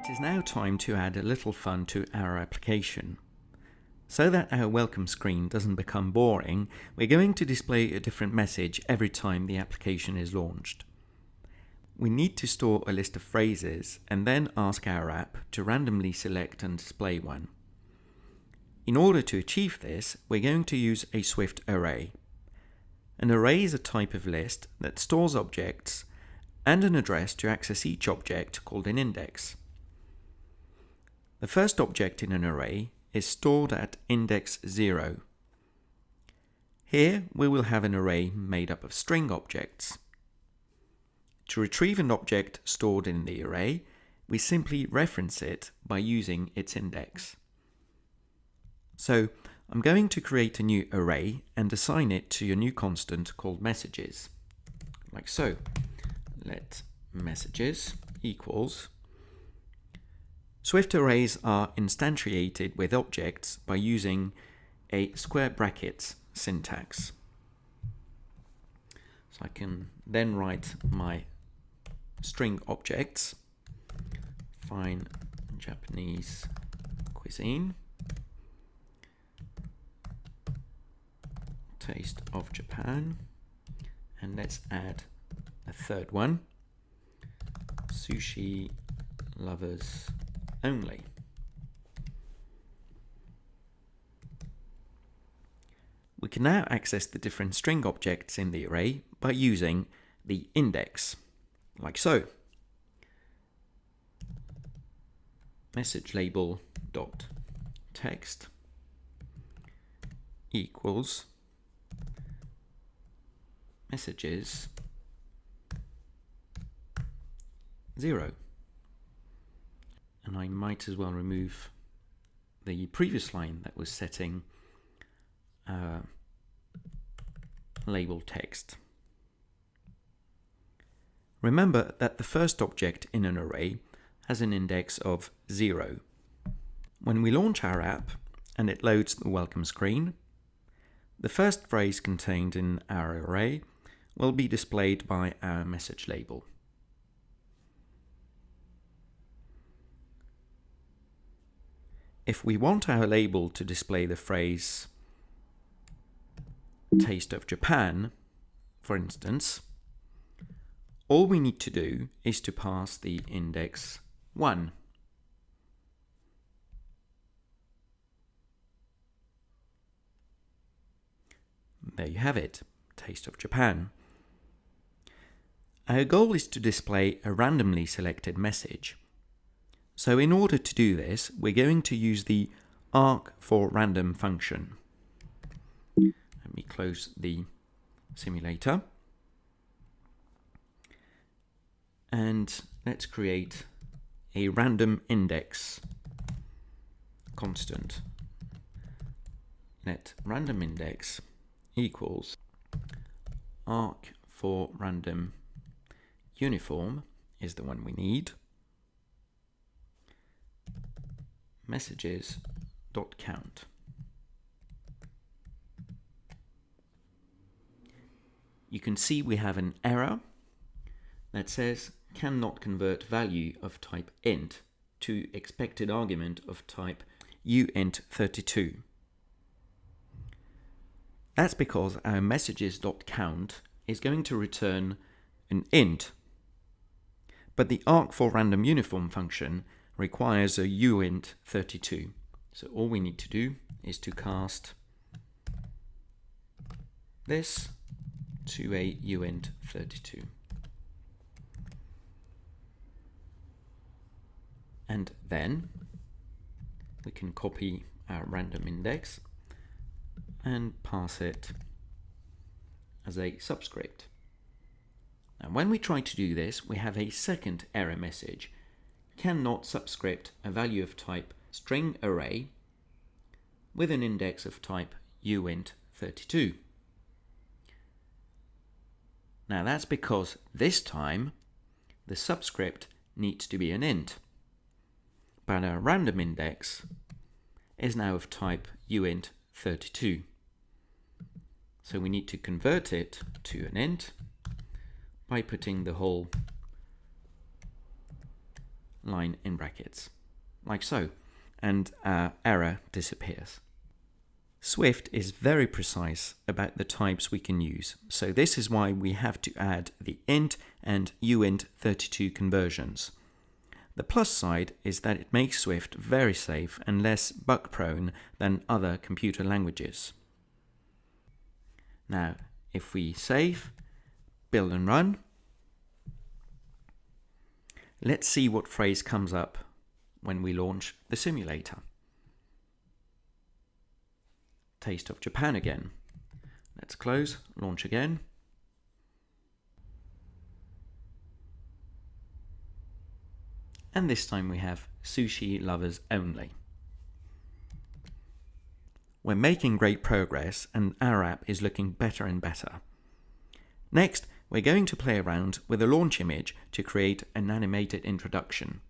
It is now time to add a little fun to our application. So that our welcome screen doesn't become boring, we're going to display a different message every time the application is launched. We need to store a list of phrases and then ask our app to randomly select and display one. In order to achieve this, we're going to use a Swift array. An array is a type of list that stores objects and an address to access each object called an index. The first object in an array is stored at index 0. Here we will have an array made up of string objects. To retrieve an object stored in the array, we simply reference it by using its index. So I'm going to create a new array and assign it to a new constant called messages, like so. Let messages equals. Swift arrays are instantiated with objects by using a square brackets syntax. So I can then write my string objects, fine Japanese cuisine, taste of Japan, and let's add a third one, sushi lovers only. We can now access the different string objects in the array by using the index, like so. Message label dot text equals messages 0. And I might as well remove the previous line that was setting label text. Remember that the first object in an array has an index of 0. When we launch our app and it loads the welcome screen, the first phrase contained in our array will be displayed by our message label. If we want our label to display the phrase taste of Japan, for instance, all we need to do is to pass the index 1. There you have it, taste of Japan. Our goal is to display a randomly selected message. So in order to do this, we're going to use the arc4random function. Let me close the simulator. And let's create a random index constant. Let random index equals arc4random uniform is the one we need. Messages.count. You can see we have an error that says cannot convert value of type int to expected argument of type uint32. That's because our messages.count is going to return an int, but the arc4random uniform function requires a uint32. So all we need to do is to cast this to a uint32. And then we can copy our random index and pass it as a subscript. And when we try to do this, we have a second error message. Cannot subscript a value of type string array with an index of type uint32. Now that's because this time the subscript needs to be an int, but our random index is now of type uint32. So we need to convert it to an int by putting the whole line in brackets, like so, and our error disappears. Swift is very precise about the types we can use, so this is why we have to add the int and uint32 conversions. The plus side is that it makes Swift very safe and less bug prone than other computer languages. Now, if we save, build and run, let's see what phrase comes up when we launch the simulator. Taste of Japan again. Let's close, launch again. And this time we have sushi lovers only. We're making great progress and our app is looking better and better. Next, we're going to play around with a launch image to create an animated introduction.